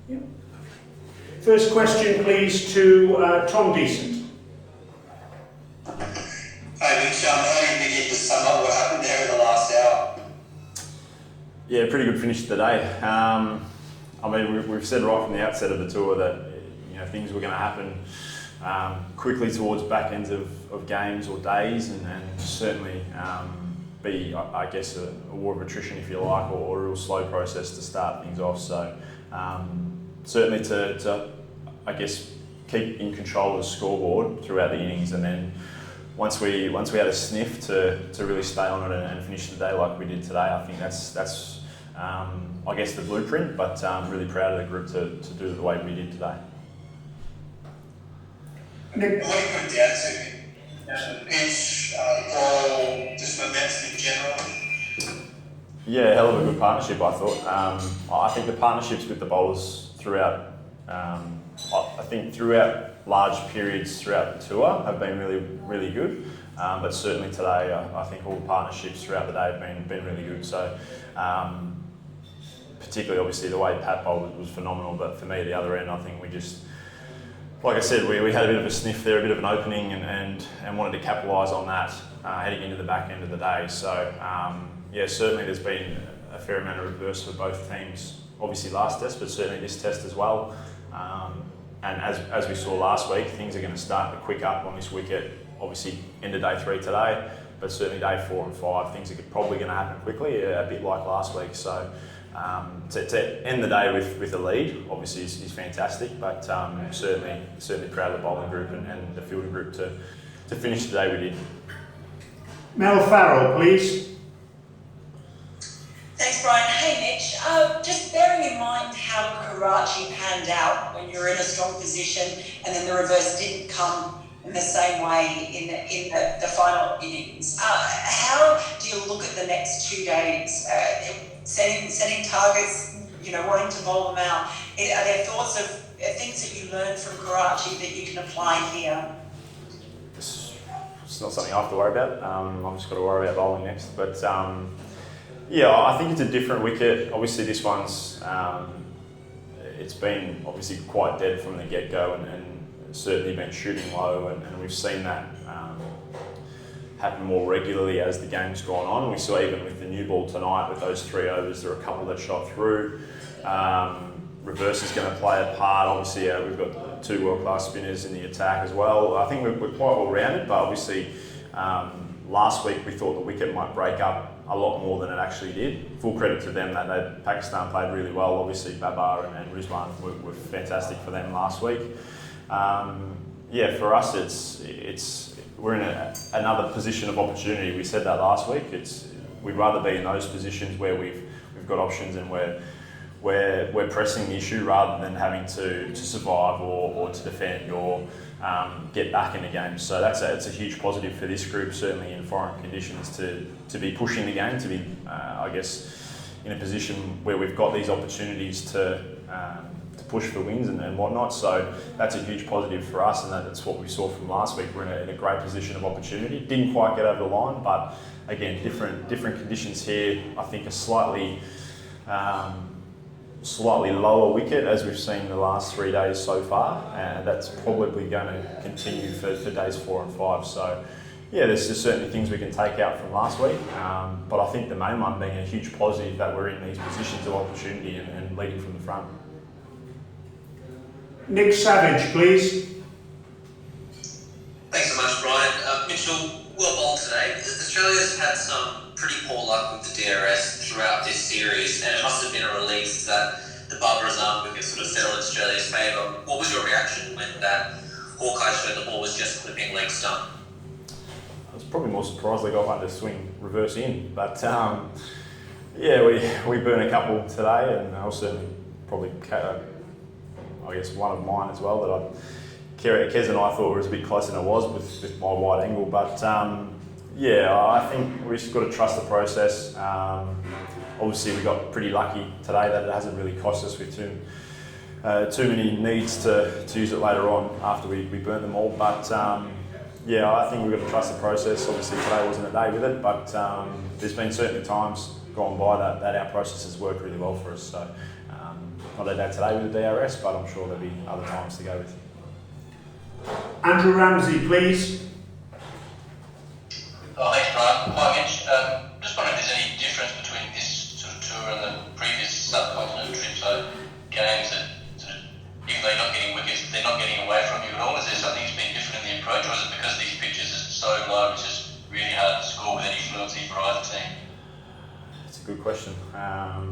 Yeah. First question, please, to Tom Decent. Hey Mitch, how do you begin to sum up what happened there in the last hour? Yeah, pretty good finish to the day. I mean, we've said right from the outset of the tour that things were going to happen quickly towards back ends of games or days, and certainly be, I guess, a war of attrition, if you like, or a real slow process to start things off. So certainly to I guess, keep in control of the scoreboard throughout the innings, and then once we had a sniff to really stay on it and finish the day like we did today. I think that's I guess the blueprint, but really proud of the group to do it the way we did today. Nick, what do you put it down to? Pitch, ball, just momentum in general? Yeah, hell of a good partnership, I thought. I think the partnerships with the bowlers throughout, I think throughout large periods throughout the tour have been really good. But certainly today, I think all the partnerships throughout the day have been really good. So particularly, obviously, the way Pat bowled was phenomenal. But for me, at the other end, I think we just, like I said, we had a bit of a sniff there, a bit of an opening, and wanted to capitalise on that heading into the back end of the day. So yeah, certainly there's been a fair amount of reverse for both teams. Obviously last test, but certainly this test as well. And as we saw last week, things are going to start to quick up on this wicket. Obviously, end of day 3 today, but certainly day 4 and 5, things are probably going to happen quickly, a bit like last week. So to end the day with a lead, obviously is fantastic, but certainly proud of the bowling group and the fielding group to finish the day we did. Mel Farrell, please. Thanks, Brian. Hey, Mitch. Just bearing in mind how Karachi panned out when you were in a strong position, and then the reverse didn't come in the same way in the final innings. How do you look at the next 2 days? Setting targets, wanting to bowl them out. Are there thoughts of things that you learned from Karachi that you can apply here? It's not something I have to worry about. I've just got to worry about bowling next. But yeah, I think it's a different wicket. Obviously, this one's it's been obviously quite dead from the get-go, and certainly been shooting low, and we've seen that happen more regularly as the game's gone on. We saw even with the new ball tonight, with those 3 overs, there were a couple that shot through. Reverse is going to play a part. Obviously, we've got 2 world-class spinners in the attack as well. I think we're quite well-rounded, but obviously last week we thought the wicket might break up a lot more than it actually did. Full credit to them that Pakistan played really well. Obviously, Babar and Rizwan were fantastic for them last week. Yeah, for us, we're in another position of opportunity. We said that last week. We'd rather be in those positions where we've got options and we're pressing the issue rather than having to survive or to defend or get back in the game. So it's a huge positive for this group, certainly in foreign conditions, to be pushing the game, to be I guess in a position where we've got these opportunities to push for wins and whatnot. So that's a huge positive for us, and that's what we saw from last week. We're in a great position of opportunity. Didn't quite get over the line, but again, different conditions here. I think a slightly lower wicket as we've seen the last 3 days so far, and that's probably going to continue for days 4 and 5. So yeah, there's certainly things we can take out from last week, but I think the main one being a huge positive that we're in these positions of opportunity and leading from the front. Nick Savage, please. Thanks so much, Brian. Mitchell, well bowled today. Australia's had some pretty poor luck with the DRS throughout this series, and it must have been a relief that the Babar Azam wicket sort of fell in Australia's favour. What was your reaction when that Hawkeye showed the ball was just clipping leg stump? I was probably more surprised they got one to swing reverse in, but yeah, we burned a couple today, and I was certainly probably I guess one of mine as well that Kez and I thought was a bit closer than it was with my wide angle. But yeah, I think we've just got to trust the process. Obviously, we got pretty lucky today that it hasn't really cost us with too many needs to use it later on after we burnt them all. But yeah, I think we've got to trust the process. Obviously, today wasn't a day with it, but there's been certainly times gone by that our process has worked really well for us. So Not a day today with the DRS, but I'm sure there'll be other times to go with. Andrew Ramsey, please. Oh, thanks, Brian. Hi, Mitch. Just wondering if there's any difference between this sort of tour and the previous subcontinent trips, so games that sort of, even though you're not getting wickets, they're not getting away from you at all. Is there something that's been different in the approach, or is it because these pitches are so low, it's just really hard to score with any fluency for either team? It's a good question. I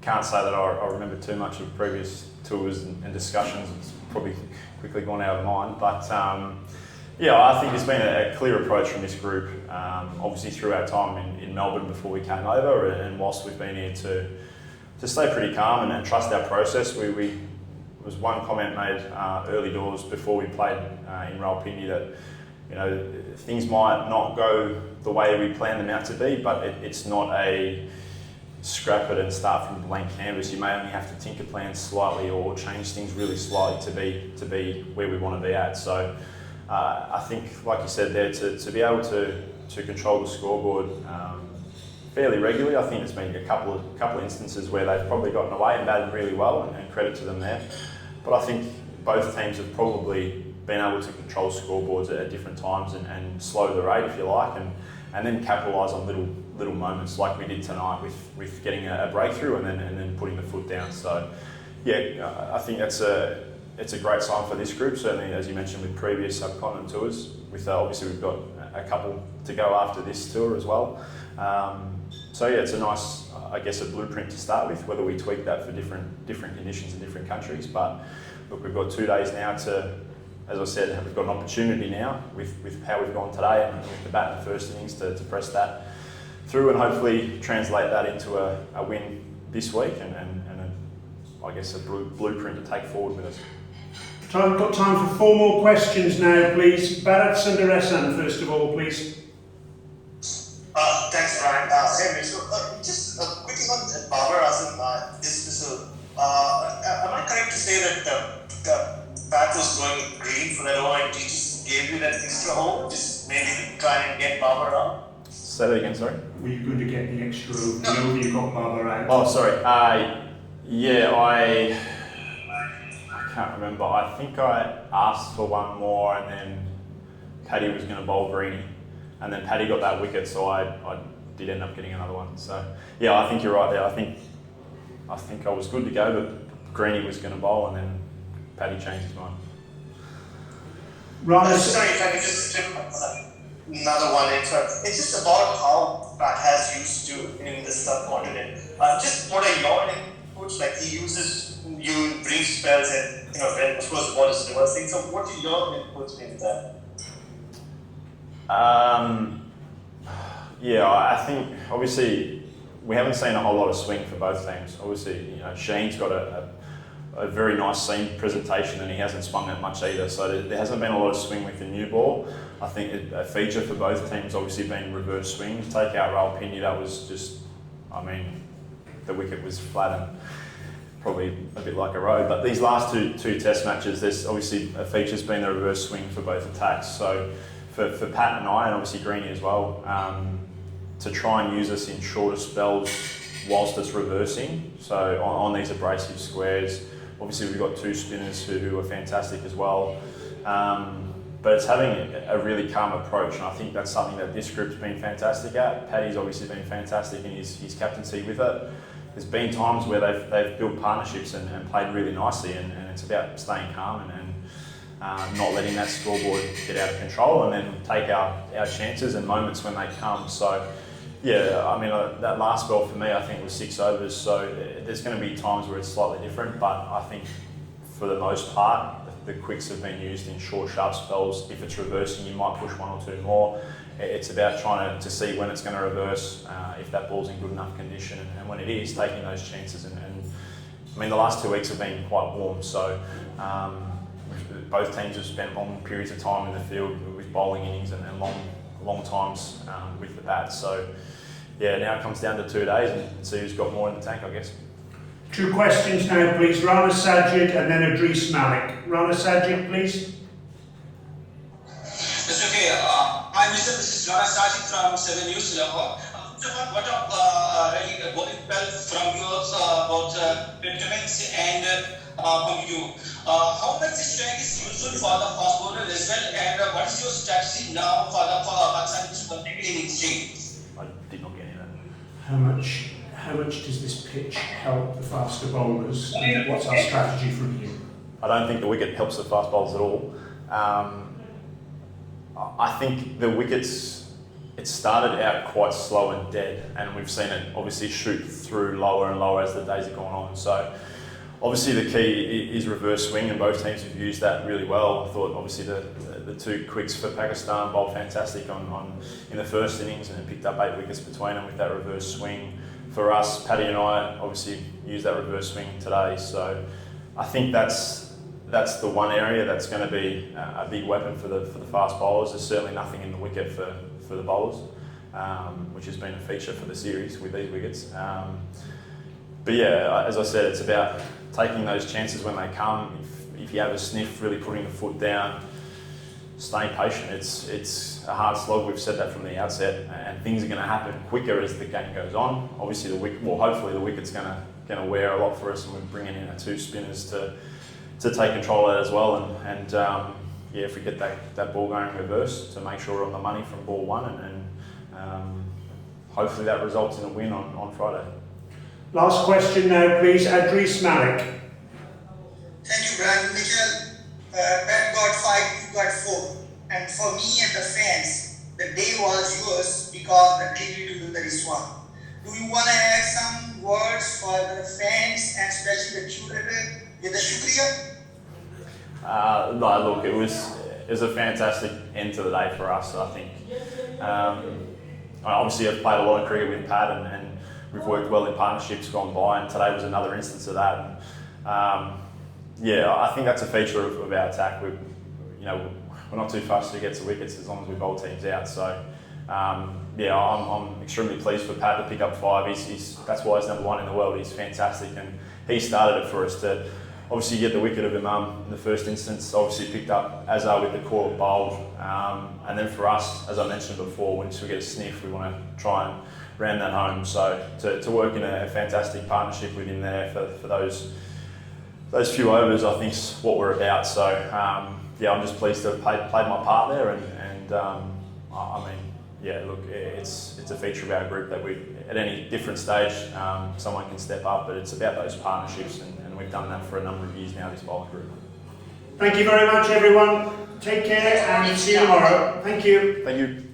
can't say that I remember too much of previous tours and discussions. It's probably quickly gone out of mind, but I think there's been a clear approach from this group, obviously through our time in Melbourne before we came over, and whilst we've been here to stay pretty calm and trust our process. There was one comment made early doors before we played in Rawalpindi that things might not go the way we planned them out to be, but it's not a scrap it and start from blank canvas. You may only have to tinker plans slightly or change things really slightly to be where we want to be at. So I think, like you said there, to be able to control the scoreboard fairly regularly. I think there's been a couple of instances where they've probably gotten away and batted really well, and credit to them there. But I think both teams have probably been able to control scoreboards at different times and slow the rate, if you like, and then capitalise on little moments like we did tonight with getting a breakthrough and then putting the foot down. So yeah, I think it's a great sign for this group, certainly as you mentioned with previous subcontinent tours. With obviously we've got a couple to go after this tour as well. So yeah, it's a nice, I guess, a blueprint to start with, whether we tweak that for different conditions in different countries. But look, we've got 2 days now to, as I said, we've got an opportunity now with how we've gone today and with the bat in the first innings to press that through and hopefully translate that into a win this week and I guess a blueprint to take forward with us. Got time for 4 more questions now, please. Bharat Sundaresan, first of all, please. Thanks, Brian. Hey, Mitchell. Just quickly on Babar Azam dismissal. Am I correct to say that the bat was going green for that over and he just gave you that extra hole, just maybe to try and get Babar out? Say that again, sorry? Were you going to get the extra over you got Babar out? Oh, sorry. Yeah, I can't remember. I think I asked for one more and then Paddy was going to bowl Greeny. And then Paddy got that wicket, so I did end up getting another one. So yeah, I think you're right there. I think I was good to go, but Greeny was going to bowl, and then Paddy changed his mind. Right. Sorry, if I could just strip another one in. So it's just about how Pat has used to in the subcontinent. Just what are your inputs? Like he uses you in brief spells, and when of course the ball is reversing. So what are your inputs in that? Yeah, I think obviously we haven't seen a whole lot of swing for both teams. Obviously, Sheen's got a very nice seam presentation and he hasn't swung that much either. So there hasn't been a lot of swing with the new ball. I think a feature for both teams obviously been reverse swing. Take out Rawalpindi, that was just, the wicket was flat and probably a bit like a road. But these last two test matches, there's obviously a feature's been the reverse swing for both attacks. So for Pat and I, and obviously Greeny as well, to try and use us in shorter spells whilst it's reversing. So on these abrasive squares, obviously we've got 2 spinners who are fantastic as well. But it's having a really calm approach, and I think that's something that this group's been fantastic at. Paddy's obviously been fantastic in his captaincy with it. There's been times where they've built partnerships and played really nicely, and it's about staying calm and not letting that scoreboard get out of control, and then take our chances and moments when they come. So yeah, that last spell for me I think was 6 overs, so there's going to be times where it's slightly different, but I think for the most part the quicks have been used in short sharp spells. If it's reversing you might push 1 or 2 more. It's about trying to see when it's going to reverse, if that ball's in good enough condition, and when it is, taking those chances. And the last 2 weeks have been quite warm, so both teams have spent long periods of time in the field with bowling innings and long times with the bat. So yeah, now it comes down to 2 days and see who's got more in the tank, I guess. 2 questions now, please. Rana Sajid and then Idris Malik. Rana Sajid, please. That's okay. Hi, Mr. This is Rana Sajid from 7 News Lahore. So what really going well from your both sentiments and from you. How much this track is useful for the fast bowler as well, and what is your strategy now for the Pakistan in exchange? I did not get any of that. How much does this pitch help the faster bowlers? And what's our strategy from here? I don't think the wicket helps the fast bowlers at all. I think the wickets, it started out quite slow and dead, and we've seen it obviously shoot through lower and lower as the days have gone on. So obviously the key is reverse swing, and both teams have used that really well. I thought obviously the two quicks for Pakistan bowled fantastic in the first innings, and it picked up 8 wickets between them with that reverse swing. For us, Paddy and I obviously used that reverse swing today, so I think that's the one area that's going to be a big weapon for the fast bowlers. There's certainly nothing in the wicket for the bowlers, which has been a feature for the series with these wickets. But yeah, as I said, it's about taking those chances when they come. If you have a sniff, really putting the foot down, staying patient. It's a hard slog. We've said that from the outset, and things are going to happen quicker as the game goes on. Obviously, hopefully the wicket's going to wear a lot for us, and we're bringing in our 2 spinners to take control of that as well. And yeah, if we get that ball going reverse, to make sure we're on the money from ball 1, and hopefully that results in a win on Friday. Last question now, please. Adris Malik. Thank you, Brian. Mitchell, Pat got 5, you got 4. And for me and the fans, the day was yours because the tribute to the Riswan. Do you want to add some words for the fans and especially the curator with the shukriya? No, look, it was a fantastic end to the day for us. I think obviously I've played a lot of cricket with Pat, and we've worked well in partnerships gone by, and today was another instance of that. And, yeah, I think that's a feature of our attack. We're not too fussed who gets the wickets as long as we bowl teams out. So yeah, I'm extremely pleased for Pat to pick up 5. That's why he's number 1 in the world. He's fantastic, and he started it for us to obviously get the wicket of Imam in the first instance. Obviously picked up Azhar with the core bowled, and then for us, as I mentioned before, once we get a sniff, we want to try and ram that home. So to work in a fantastic partnership with him there for those few overs, I think is what we're about. So yeah, I'm just pleased to have played my part there, and I mean, yeah, look, it's a feature of our group that we, at any different stage, someone can step up, but it's about those partnerships, and we've done that for a number of years now, this bowling group. Thank you very much, everyone. Take care and see you tomorrow. Thank you. Thank you.